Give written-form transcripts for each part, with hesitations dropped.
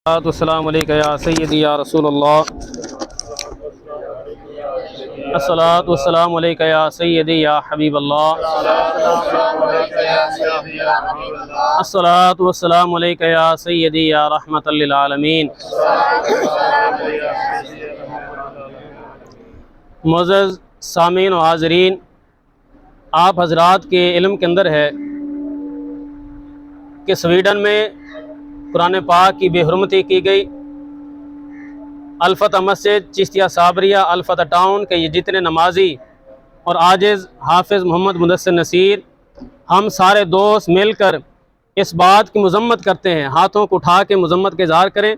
السلام علیکم یا سیدی یا رسول اللہ، الصلاۃ والسلام علیکم یا سیدی یا حبیب اللہ، الصلاۃ والسلام علیکم یا سیدی یا رحمت للعالمین۔ معزز سامعین و حاضرین، آپ حضرات کے علم کے اندر ہے کہ سویڈن میں قرآن پاک کی بے حرمتی کی گئی۔ الفتح مسجد، چشتیہ صابریہ، الفتح ٹاؤن کے یہ جتنے نمازی اور عاجز حافظ محمد مدثر نصیر، ہم سارے دوست مل کر اس بات کی مذمت کرتے ہیں، ہاتھوں کو اٹھا کے مذمت کے اظہار کریں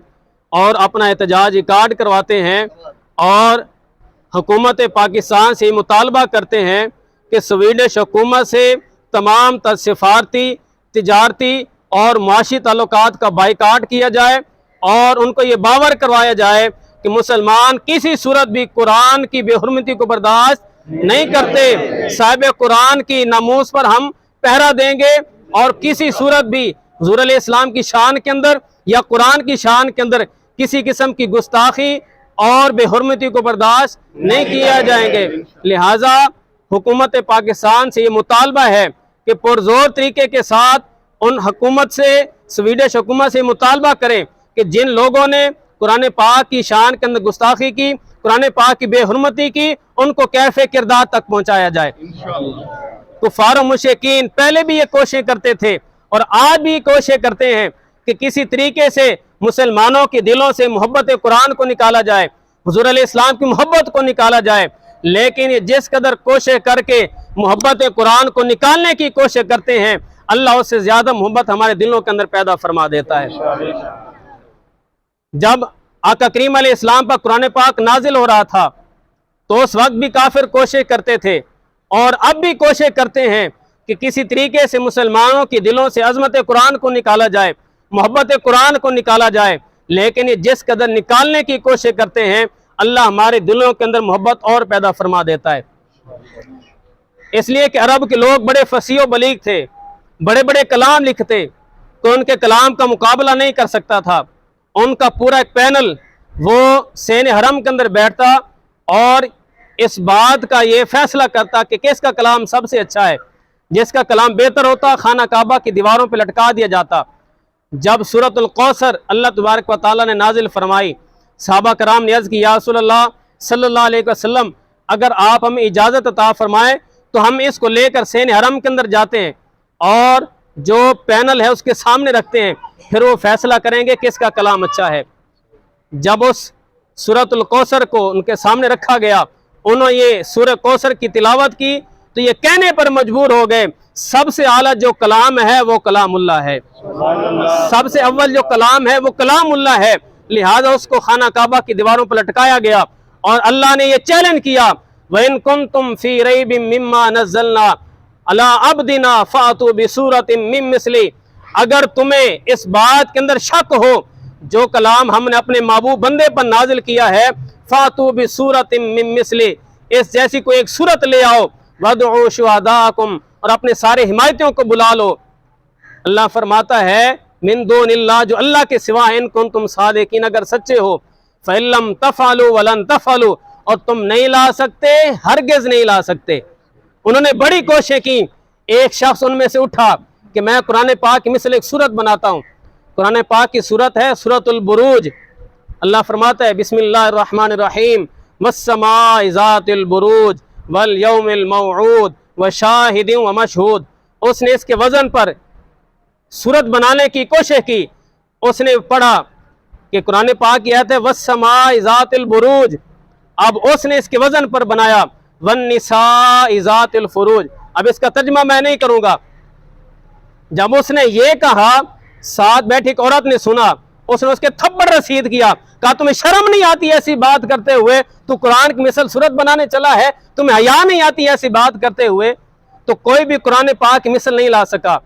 اور اپنا احتجاج ریکارڈ کرواتے ہیں اور حکومت پاکستان سے مطالبہ کرتے ہیں کہ سویڈش حکومت سے تمام سفارتی، تجارتی اور معاشی تعلقات کا بائیکاٹ کیا جائے اور ان کو یہ باور کروایا جائے کہ مسلمان کسی صورت بھی قرآن کی بے حرمتی کو برداشت نہیں کرتے۔ صاحب قرآن کی ناموس پر ہم پہرا دیں گے اور کسی صورت بھی حضور علیہ السلام کی شان کے اندر یا قرآن کی شان کے اندر کسی قسم کی گستاخی اور بے حرمتی کو برداشت نہیں کیا جائیں گے۔ لہٰذا حکومت پاکستان سے یہ مطالبہ ہے کہ پرزور طریقے کے ساتھ ان حکومت سے، سویڈش حکومت سے مطالبہ کریں کہ جن لوگوں نے قرآن پاک کی شان کے اندر گستاخی کی، قرآن پاک کی بے حرمتی کی، ان کو کیف کردار تک پہنچایا جائے۔ کفار و مشرکین پہلے بھی یہ کوشش کرتے تھے اور آج بھی کوشش کرتے ہیں کہ کسی طریقے سے مسلمانوں کے دلوں سے محبت قرآن کو نکالا جائے، حضور علیہ السلام کی محبت کو نکالا جائے، لیکن یہ جس قدر کوشش کر کے محبت قرآن کو نکالنے کی کوشش کرتے ہیں، اللہ اس سے زیادہ محبت ہمارے دلوں کے اندر پیدا فرما دیتا ہے۔ جب آقا کریم علیہ السلام پر قرآن پاک نازل ہو رہا تھا تو اس وقت بھی کافر کوشش کرتے تھے اور اب بھی کوشش کرتے ہیں کہ کسی طریقے سے مسلمانوں کے دلوں سے عظمت قرآن کو نکالا جائے، محبت قرآن کو نکالا جائے، لیکن یہ جس قدر نکالنے کی کوشش کرتے ہیں اللہ ہمارے دلوں کے اندر محبت اور پیدا فرما دیتا ہے۔ اس لیے کہ عرب کے لوگ بڑے فصیح و بلیغ تھے، بڑے بڑے کلام لکھتے تو ان کے کلام کا مقابلہ نہیں کر سکتا تھا۔ ان کا پورا ایک پینل وہ سین حرم کے اندر بیٹھتا اور اس بات کا یہ فیصلہ کرتا کہ کس کا کلام سب سے اچھا ہے، جس کا کلام بہتر ہوتا خانہ کعبہ کی دیواروں پہ لٹکا دیا جاتا۔ جب سورۃ الکوثر اللہ تبارک و تعالیٰ نے نازل فرمائی، صحابہ کرام نے عرض کی یا رسول اللہ صلی اللہ علیہ وسلم، اگر آپ ہمیں اجازت عطا فرمائیں تو ہم اس کو لے کر سین حرم کے اندر جاتے ہیں اور جو پینل ہے اس کے سامنے رکھتے ہیں، پھر وہ فیصلہ کریں گے کس کا کلام اچھا ہے۔ جب اس سورۃ الکوثر کو ان کے سامنے رکھا گیا، انہوں نے یہ سورہ کوثر کی تلاوت کی تو یہ کہنے پر مجبور ہو گئے سب سے اعلیٰ جو کلام ہے وہ کلام اللہ ہے، سب سے اول جو کلام ہے وہ کلام اللہ ہے، لہذا اس کو خانہ کعبہ کی دیواروں پر لٹکایا گیا اور اللہ نے یہ چیلنج کیا وَإِن كُنتُمْ فِي رَيْبٍ مِّمَّا نَزَّلْنَا عَلَىٰ عَبْدِنَا فَأْتُوا بِسُورَةٍ مِّن مِّثْلِهِ، اگر تمہیں اس بات کے اندر شک ہو جو کلام ہم نے اپنے محبوب بندے پر نازل کیا ہے، فَأْتُوا بِسُورَةٍ مِّن مِّثْلِهِ، اس جیسی کوئی ایک صورت لے آؤ، وَادْعُوا شُهَدَاءَكُمْ، اور اپنے سارے حمایتوں کو بلا لو۔ اللہ فرماتا ہے من دون اللہ، جو اللہ کے سوا ان کنتم صادقین، اگر سچے ہو، فَإِن لَّمْ تَفْعَلُوا وَلَن تَفْعَلُوا، اور تم نہیں لا سکتے، ہرگز نہیں لا سکتے۔ انہوں نے بڑی کوشش کی، ایک شخص ان میں سے اٹھا کہ میں قرآن پاک کی مثل ایک سورت بناتا ہوں۔ قرآن پاک کی سورت ہے سورۃ البروج۔ اللہ فرماتا ہے بسم اللہ الرحمن الرحیم وَالسَّمَاءِ ذَاتِ الْبُرُوجِ وَالْيَوْمِ الْمَوْعُودِ وَشَاهِدٍ وَمَشْهُودٍ۔ اس نے اس کے وزن پر سورت بنانے کی کوشش کی، اس نے پڑھا کہ قرآن پاک کی آیت ہے وَالسَّمَاءِ ذَاتِ الْبُرُوجِ، اب اس نے اس کے وزن پر بنایا وَالنِّسَاءِ ذَاتِ الْفُرُوجِ۔ اب اس کا ترجمہ میں نہیں کروں گا۔ جب اس نے یہ کہا، ساتھ بیٹھی ایک عورت نے سنا، اس نے اس کے تھپڑ رسید کیا، کہا تمہیں شرم نہیں آتی ایسی بات کرتے ہوئے؟ تو قرآن کی مثل صورت بنانے چلا ہے، تمہیں حیا نہیں آتی ایسی بات کرتے ہوئے؟ تو کوئی بھی قرآن پاک کی مثل نہیں لا سکا۔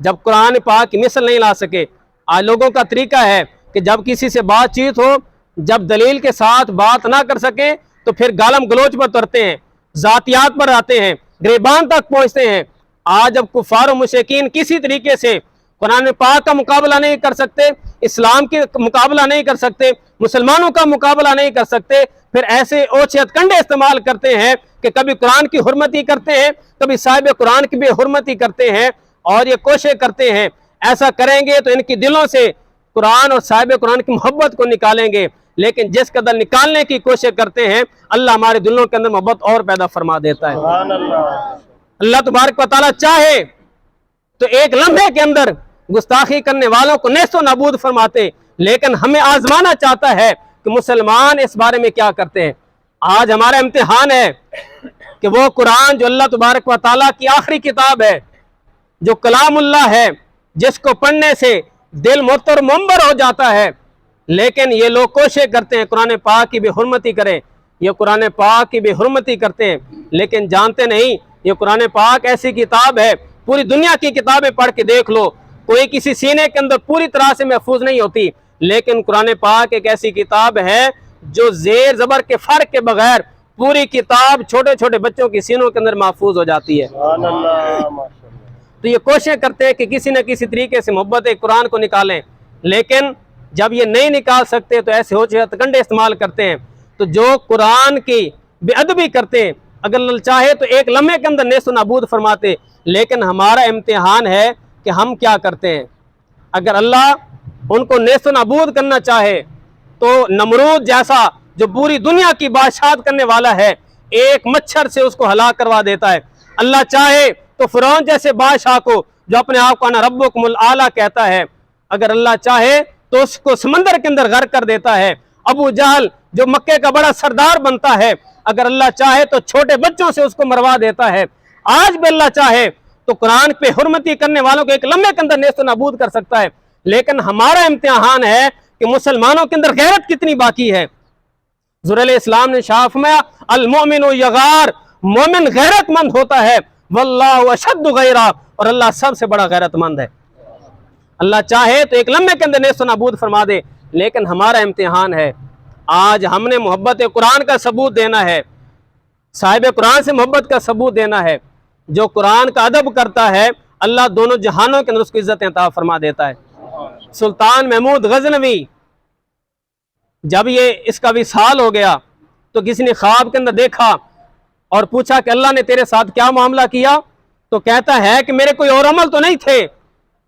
جب قرآن پاک کی مثل نہیں لا سکے، آج لوگوں کا طریقہ ہے کہ جب کسی سے بات چیت ہو، جب دلیل کے ساتھ بات نہ کر سکیں تو پھر گالم گلوچ پر ترتے ہیں، ذاتیات پر آتے ہیں، گریبان تک پہنچتے ہیں۔ آج جب کفار و مشرکین کسی طریقے سے قرآن پاک کا مقابلہ نہیں کر سکتے، اسلام کی مقابلہ نہیں کر سکتے، مسلمانوں کا مقابلہ نہیں کر سکتے، پھر ایسے اوچھت کنڈے استعمال کرتے ہیں کہ کبھی قرآن کی حرمتی کرتے ہیں، کبھی صاحب قرآن کی بے حرمتی کرتے ہیں، اور یہ کوشش کرتے ہیں ایسا کریں گے تو ان کی دلوں سے قرآن اور صاحب قرآن کی محبت کو نکالیں گے، لیکن جس قدر نکالنے کی کوشش کرتے ہیں اللہ ہمارے دلوں کے اندر محبت اور پیدا فرما دیتا ہے۔ اللہ تبارک و تعالیٰ چاہے تو ایک لمحے کے اندر گستاخی کرنے والوں کو نیست و نابود فرماتے، لیکن ہمیں آزمانا چاہتا ہے کہ مسلمان اس بارے میں کیا کرتے ہیں۔ آج ہمارا امتحان ہے کہ وہ قرآن جو اللہ تبارک و تعالیٰ کی آخری کتاب ہے، جو کلام اللہ ہے، جس کو پڑھنے سے دل معطر و منور ہو جاتا ہے، لیکن یہ لوگ کوشش کرتے ہیں قرآن پاک کی بے حرمتی کریں، یہ قرآن پاک کی بے حرمتی کرتے ہیں، لیکن جانتے نہیں یہ قرآن پاک ایسی کتاب ہے، پوری دنیا کی کتابیں پڑھ کے دیکھ لو، کوئی کسی سینے کے اندر پوری طرح سے محفوظ نہیں ہوتی، لیکن قرآن پاک ایک ایسی کتاب ہے جو زیر زبر کے فرق کے بغیر پوری کتاب چھوٹے چھوٹے بچوں کی سینوں کے اندر محفوظ ہو جاتی ہے۔ تو یہ کوشش کرتے ہیں کہ کسی نہ کسی طریقے سے محبت قرآن کو نکالیں، لیکن جب یہ نہیں نکال سکتے تو ایسے اوچھت کنڈے استعمال کرتے ہیں۔ تو جو قرآن کی بے ادبی کرتے ہیں اگر اللہ چاہے تو ایک لمحے کے اندر نیست و نابود فرماتے، لیکن ہمارا امتحان ہے کہ ہم کیا کرتے ہیں۔ اگر اللہ ان کو نیست و نابود کرنا چاہے تو نمرود جیسا جو پوری دنیا کی بادشاہت کرنے والا ہے ایک مچھر سے اس کو ہلاک کروا دیتا ہے۔ اللہ چاہے تو فرعون جیسے بادشاہ کو جو اپنے آپ کو انا ربکم الاعلی کہتا ہے، اگر اللہ چاہے تو اس کو سمندر کے اندر غرق کر دیتا ہے۔ ابو جہل جو مکے کا بڑا سردار بنتا ہے، اگر اللہ چاہے تو چھوٹے بچوں سے اس کو مروا دیتا ہے۔ آج بھی اللہ چاہے تو قرآن پہ حرمتی کرنے والوں کو ایک لمحے کے اندر نیست و نابود کر سکتا ہے، لیکن ہمارا امتحان ہے کہ مسلمانوں کے اندر غیرت کتنی باقی ہے۔ حضور علیہ السلام نے شاہ فرمایا المؤمن یغار، مومن غیرت مند ہوتا ہے، واللہ اشد غیرہ، اور اللہ سب سے بڑا غیرت مند ہے۔ اللہ چاہے تو ایک لمحے کے اندر نیست و نابود فرما دے، لیکن ہمارا امتحان ہے آج ہم نے محبت قرآن کا ثبوت دینا ہے، صاحب قرآن سے محبت کا ثبوت دینا ہے۔ جو قرآن کا ادب کرتا ہے اللہ دونوں جہانوں کے اندر اس کو عزت عطا فرما دیتا ہے۔ سلطان محمود غزنوی جب یہ اس کا وصال ہو گیا تو کسی نے خواب کے اندر دیکھا اور پوچھا کہ اللہ نے تیرے ساتھ کیا معاملہ کیا؟ تو کہتا ہے کہ میرے کوئی اور عمل تو نہیں تھے،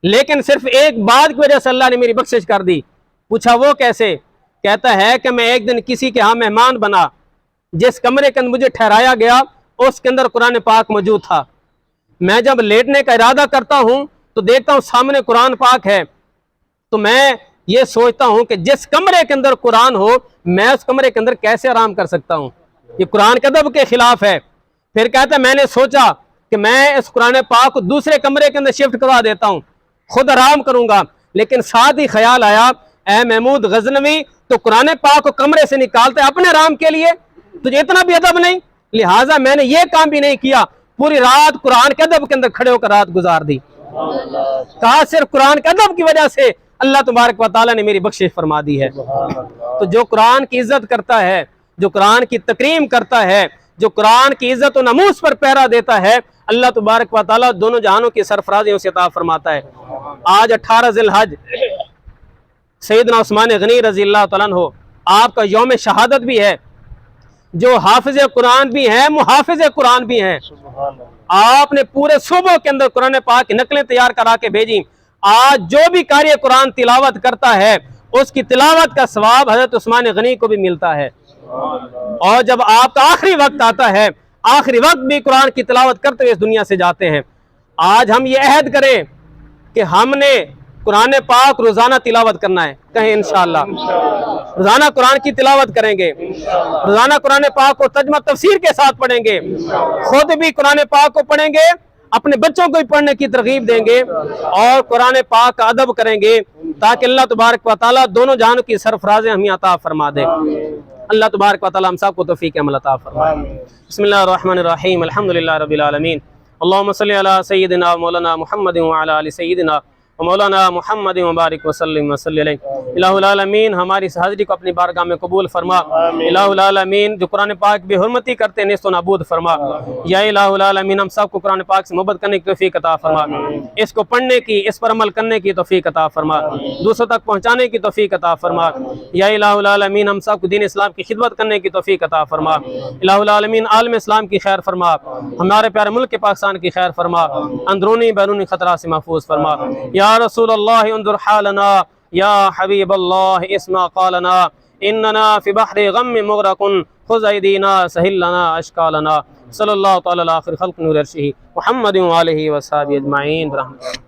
لیکن صرف ایک بات کی وجہ سے اللہ نے میری بخشش کر دی۔ پوچھا وہ کیسے؟ کہتا ہے کہ میں ایک دن کسی کے ہاں مہمان بنا، جس کمرے کے اندر مجھے ٹھہرایا گیا اس کے اندر قرآن پاک موجود تھا۔ میں جب لیٹنے کا ارادہ کرتا ہوں تو دیکھتا ہوں سامنے قرآن پاک ہے، تو میں یہ سوچتا ہوں کہ جس کمرے کے اندر قرآن ہو میں اس کمرے کے اندر کیسے آرام کر سکتا ہوں، یہ قرآن کے ادب کے خلاف ہے۔ پھر کہتا ہے میں نے سوچا کہ میں اس قرآن پاک کو دوسرے کمرے کے اندر شفٹ کروا دیتا ہوں، خود آرام کروں گا، لیکن ساتھ ہی خیال آیا اے محمود غزنوی تو قرآن پاک کو کمرے سے نکالتے اپنے آرام کے لیے، تجھے اتنا بھی ادب نہیں، لہٰذا میں نے یہ کام بھی نہیں کیا، پوری رات قرآن کے ادب کے اندر کھڑے ہو کر رات گزار دی۔ کہا صرف قرآن کے ادب کی وجہ سے اللہ تبارک و تعالیٰ نے میری بخشش فرما دی ہے۔ تو جو قرآن کی عزت کرتا ہے، جو قرآن کی تکریم کرتا ہے، جو قرآن کی عزت و ناموس پر پہرا دیتا ہے، اللہ تبارک و تعالیٰ دونوں جہانوں کی سرفرازی اسے عطا فرماتا ہے۔ آج 18 ذی الحج سیدنا عثمان غنی رضی اللہ تعالیٰ عنہ آپ کا یوم شہادت بھی ہے، جو حافظ قرآن بھی ہیں محافظ قرآن بھی ہیں۔ آپ نے پورے صوبوں کے اندر قرآن پاک کی نقلیں تیار کرا کے بھیجی۔ آج جو بھی قاری قرآن تلاوت کرتا ہے اس کی تلاوت کا ثواب حضرت عثمان غنی کو بھی ملتا ہے، اور جب آپ کا آخری وقت آتا ہے آخری وقت بھی قرآن کی تلاوت کرتے ہوئے اس دنیا سے جاتے ہیں۔ آج ہم یہ عہد کریں کہ ہم نے قرآن پاک روزانہ تلاوت کرنا ہے، کہیں انشاءاللہ روزانہ قرآن کی تلاوت کریں گے، روزانہ قرآن پاک کو ترجمہ تفسیر کے ساتھ پڑھیں گے، خود بھی قرآن پاک کو پڑھیں گے، اپنے بچوں کو بھی پڑھنے کی ترغیب دیں گے، اور قرآن پاک کا ادب کریں گے تاکہ اللہ تبارک و تعالیٰ دونوں جہانوں کی سرفرازیں ہمیں عطا فرما دے۔ اللہ تبارک و تعالیٰ ہم سب کو توفیق عمل عطا فرمائے۔ بسم اللہ الرحمن الرحیم، الحمدللہ رب العالمین، اللہم صلی علی سیدنا مولانا محمد وعلی آل سیدنا مولانا محمد مبارک وسلم وصلی علیہ۔ الہ العالمین ہماری اس حاضری کو اپنی بارگاہ میں قبول فرما۔ الہ العالمین جو قرآن پاک بے حرمتی کرتے ہیں نیست و نابود فرما۔ یا الہ العالمین ہم سب کو قرآن پاک سے محبت کرنے کی توفیق عطا فرما، اس کو پڑھنے کی، اس پر عمل کرنے کی توفیق عطا فرما، دوسروں تک پہنچانے کی توفیق عطا فرما۔ یا الہ العالمین ہم سب کو دین اسلام کی خدمت کرنے کی توفیق عطا فرما۔ الہ العالمین عالم اسلام کی خیر فرما، ہمارے پیارے ملک پاکستان کی خیر فرما، اندرونی بیرونی خطرات سے محفوظ فرما۔ یا رسول اللہ انظر حالنا، یا حبیب اللہ اسمع قالنا، اننا فی بحر غم مغرق خذ ایدینا سہل لنا اشکالنا۔ صلی اللہ تعالی علی آخر خلق نور عرشہ محمد وآلہ وصحبہ اجمعین برحمتہ۔